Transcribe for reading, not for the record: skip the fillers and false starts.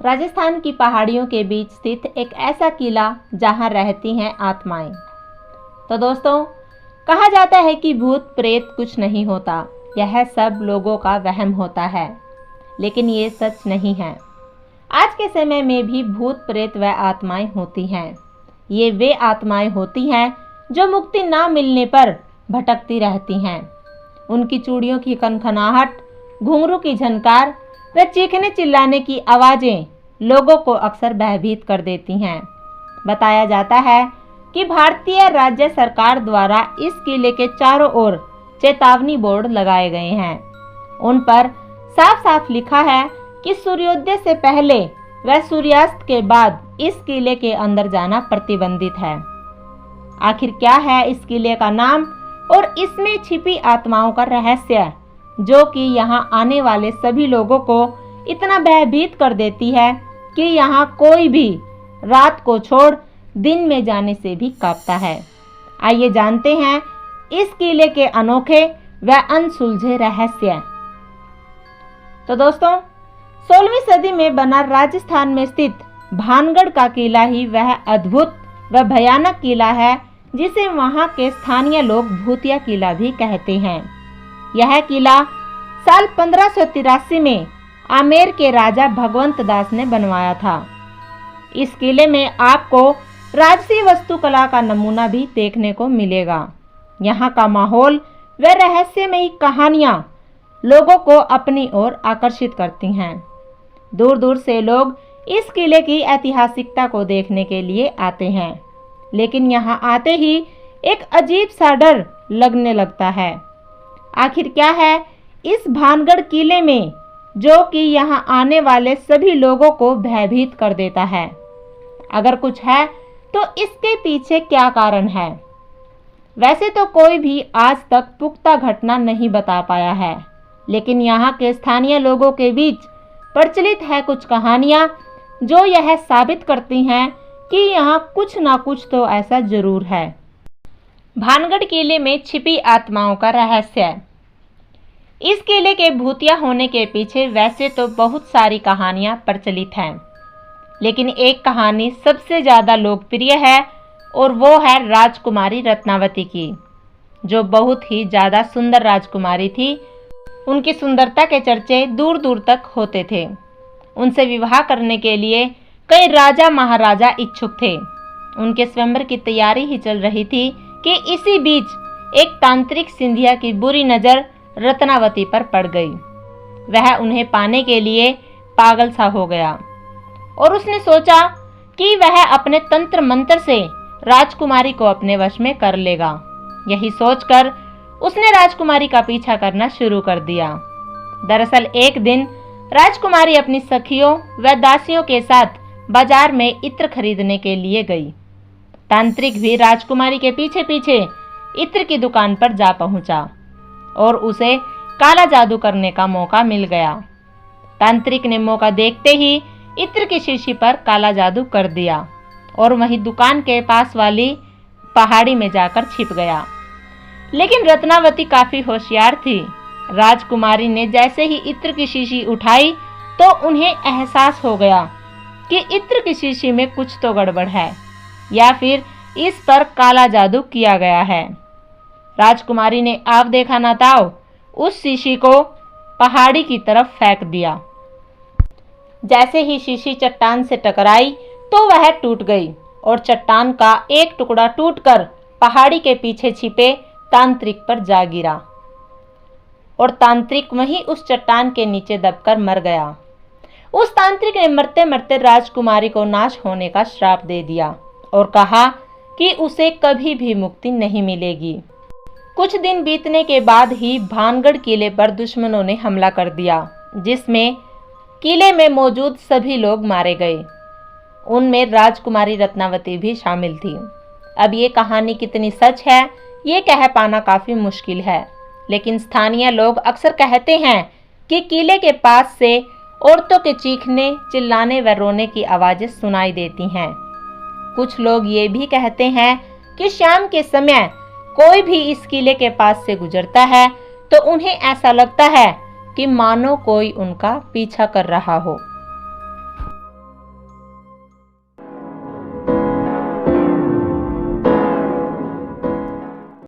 राजस्थान की पहाड़ियों के बीच स्थित एक ऐसा किला जहां रहती हैं आत्माएं। तो दोस्तों, कहा जाता है कि भूत प्रेत कुछ नहीं होता, यह सब लोगों का वहम होता है, लेकिन ये सच नहीं है। आज के समय में भी भूत प्रेत व आत्माएं होती हैं। ये वे आत्माएं होती हैं जो मुक्ति ना मिलने पर भटकती रहती हैं। उनकी चूड़ियों की खनखनाहट, घुंघरू की झनकार व चीखने चिल्लाने की आवाज़ें लोगों को अक्सर भयभीत कर देती हैं। बताया जाता है कि भारतीय राज्य सरकार द्वारा इस किले के चारों ओर चेतावनी बोर्ड लगाए गए हैं। उन पर साफ साफ लिखा है कि सूर्योदय से पहले व सूर्यास्त के बाद इस किले के अंदर जाना प्रतिबंधित है। आखिर क्या है इस किले का नाम और इसमें छिपी आत्माओं का रहस्य, जो कि यहाँ आने वाले सभी लोगों को इतना भयभीत कर देती है कि यहाँ कोई भी रात को छोड़ दिन में जाने से भी कांपता है। आइए जानते हैं इस किले के अनोखे व अनसुलझे रहस्य। तो दोस्तों, 16वीं सदी में बना राजस्थान में स्थित भानगढ़ का किला ही वह अद्भुत व भयानक किला है जिसे वहां के स्थानीय लोग भूतिया किला भी कहते हैं। यह किला साल 1583 में आमेर के राजा भगवंत दास ने बनवाया था। इस किले में आपको राजसी वास्तुकला का नमूना भी देखने को मिलेगा। यहाँ का माहौल व रहस्यमयी कहानियाँ लोगों को अपनी ओर आकर्षित करती हैं। दूर दूर से लोग इस किले की ऐतिहासिकता को देखने के लिए आते हैं, लेकिन यहाँ आते ही एक अजीब सा डर लगने लगता है। आखिर क्या है इस भानगढ़ किले में जो कि यहाँ आने वाले सभी लोगों को भयभीत कर देता है? अगर कुछ है तो इसके पीछे क्या कारण है? वैसे तो कोई भी आज तक पुख्ता घटना नहीं बता पाया है, लेकिन यहाँ के स्थानीय लोगों के बीच प्रचलित है कुछ कहानियाँ जो यह साबित करती हैं कि यहाँ कुछ ना कुछ तो ऐसा जरूर है। भानगढ़ किले में छिपी आत्माओं का रहस्य। इस किले के भूतिया होने के पीछे वैसे तो बहुत सारी कहानियाँ प्रचलित हैं, लेकिन एक कहानी सबसे ज़्यादा लोकप्रिय है और वो है राजकुमारी रत्नावती की, जो बहुत ही ज़्यादा सुंदर राजकुमारी थी। उनकी सुंदरता के चर्चे दूर दूर तक होते थे। उनसे विवाह करने के लिए कई राजा महाराजा इच्छुक थे। उनके स्वयंवर की तैयारी ही चल रही थी कि इसी बीच एक तांत्रिक सिंधिया की बुरी नज़र रत्नावती पर पड़ गई। वह उन्हें पाने के लिए पागल सा हो गया और उसने सोचा कि वह अपने तंत्र मंत्र से राजकुमारी को अपने वश में कर लेगा। यही सोचकर उसने राजकुमारी का पीछा करना शुरू कर दिया। दरअसल एक दिन राजकुमारी अपनी सखियों व दासियों के साथ बाजार में इत्र खरीदने के लिए गई। तांत्रिक भी राजकुमारी के पीछे पीछे इत्र की दुकान पर जा पहुंचा और उसे काला जादू करने का मौका मिल गया। तांत्रिक ने मौका देखते ही इत्र की शीशी पर काला जादू कर दिया और वहीं दुकान के पास वाली पहाड़ी में जाकर छिप गया। लेकिन रत्नावती काफी होशियार थी। राजकुमारी ने जैसे ही इत्र की शीशी उठाई तो उन्हें एहसास हो गया कि इत्र की शीशी में कुछ तो गड़बड़ है या फिर इस पर काला जादू किया गया है। राजकुमारी ने आव देखा ना ताव उस शीशी को पहाड़ी की तरफ फेंक दिया। जैसे ही शीशी चट्टान से टकराई तो वह टूट गई और चट्टान का एक टुकड़ा टूटकर पहाड़ी के पीछे छिपे तांत्रिक पर जा गिरा और तांत्रिक वहीं उस चट्टान के नीचे दबकर मर गया। उस तांत्रिक ने मरते मरते राजकुमारी को नाश होने का श्राप दे दिया और कहा कि उसे कभी भी मुक्ति नहीं मिलेगी। कुछ दिन बीतने के बाद ही भानगढ़ किले पर दुश्मनों ने हमला कर दिया, जिसमें किले में मौजूद सभी लोग मारे गए। उनमें राजकुमारी रत्नावती भी शामिल थी। अब ये कहानी कितनी सच है ये कह पाना काफी मुश्किल है, लेकिन स्थानीय लोग अक्सर कहते हैं कि किले के पास से औरतों के चीखने, चिल्लाने व रोने की आवाजें सुनाई देती हैं। कुछ लोग ये भी कहते हैं कि शाम के समय कोई भी इस किले के पास से गुजरता है तो उन्हें ऐसा लगता है कि मानो कोई उनका पीछा कर रहा हो।